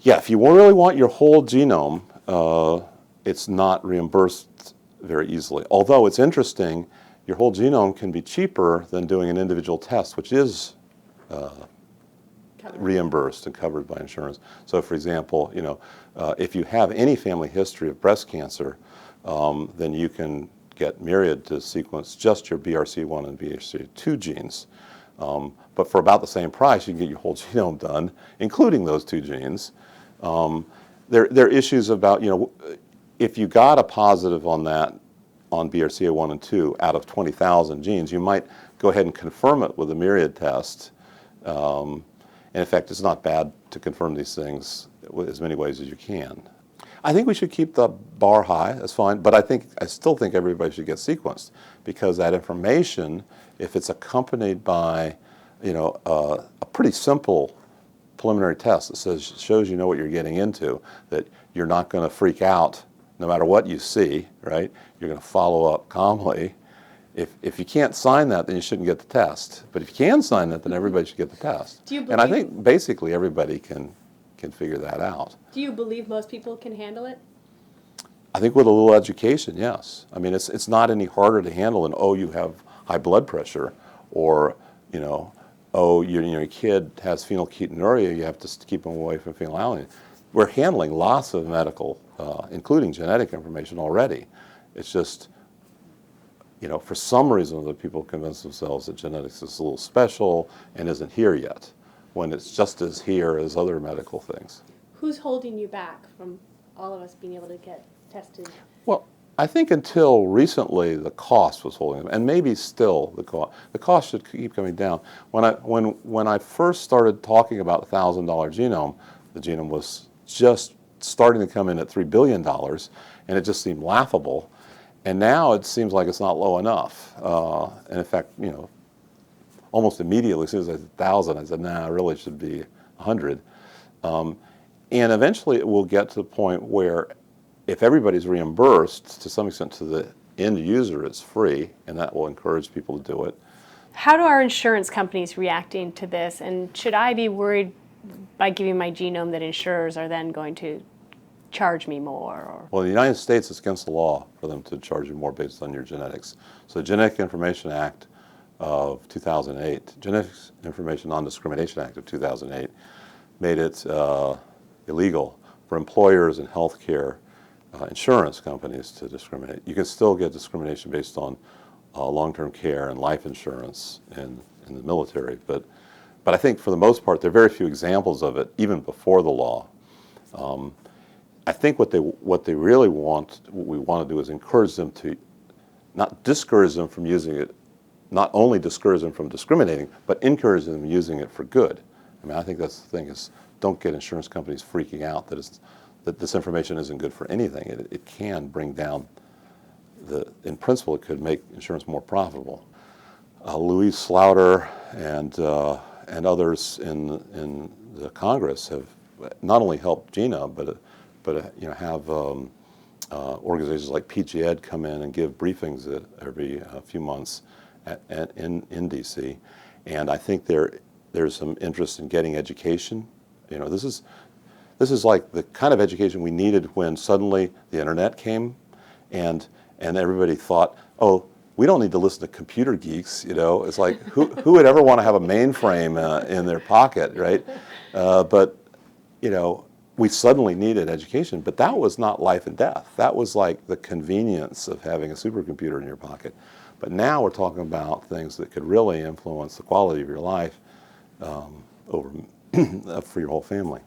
Yeah, if you really want your whole genome, it's not reimbursed very easily. Although it's interesting, your whole genome can be cheaper than doing an individual test, which is reimbursed and covered by insurance. So, for example, if you have any family history of breast cancer, then you can get Myriad to sequence just your BRCA1 and BRCA2 genes. But for about the same price, you can get your whole genome done, including those two genes. There are issues about, if you got a positive on that, on BRCA1 and 2 out of 20,000 genes, you might go ahead and confirm it with a Myriad test. And in fact, it's not bad to confirm these things with as many ways as you can. I think we should keep the bar high, that's fine, but I still think everybody should get sequenced, because that information, if it's accompanied by a pretty simple preliminary test that shows you know what you're getting into, that you're not going to freak out no matter what you see, right? You're going to follow up calmly. If you can't sign that, then you shouldn't get the test. But if you can sign that, then everybody should get the test. And I think basically everybody can figure that out. Do you believe most people can handle it? I think with a little education, yes. I mean, it's not any harder to handle than, oh, you have high blood pressure, or, oh, your kid has phenylketonuria, you have to keep them away from phenylalanine. We're handling lots of medical, including genetic information already. It's just, for some reason that people convince themselves that genetics is a little special and isn't here yet, when it's just as here as other medical things. Who's holding you back from all of us being able to get tested? Well, I think until recently the cost was holding them, and maybe still the cost. The cost should keep coming down. When I first started talking about the $1,000 genome, the genome was just starting to come in at $3 billion, and it just seemed laughable. And now it seems like it's not low enough. And in fact, almost immediately, as soon as I said 1,000, I said, nah, it really should be 100. And eventually it will get to the point where if everybody's reimbursed, to some extent to the end user, it's free, and that will encourage people to do it. How do our insurance companies reacting to this? And should I be worried by giving my genome that insurers are then going to charge me more? Or? Well, in the United States, it's against the law for them to charge you more based on your genetics. So the Genetic Information Act of 2008, Genetics Information Non-Discrimination Act of 2008, made it illegal for employers and healthcare insurance companies to discriminate. You can still get discrimination based on long-term care and life insurance in the military, but I think for the most part, there are very few examples of it, even before the law. I think what we want to do is encourage them to not discourage them from using it, not only discourage them from discriminating, but encourage them using it for good. I mean, I think that's the thing, is don't get insurance companies freaking out that this information isn't good for anything. It can bring down in principle, it could make insurance more profitable. Louise Slaughter and others in the Congress have not only helped GINA, but have organizations like PGED come in and give briefings every few months in DC, and I think there's some interest in getting education. This is like the kind of education we needed when suddenly the internet came, and everybody thought, oh, we don't need to listen to computer geeks. It's like who would ever want to have a mainframe in their pocket, right? But we suddenly needed education, but that was not life and death. That was like the convenience of having a supercomputer in your pocket. But now we're talking about things that could really influence the quality of your life for your whole family.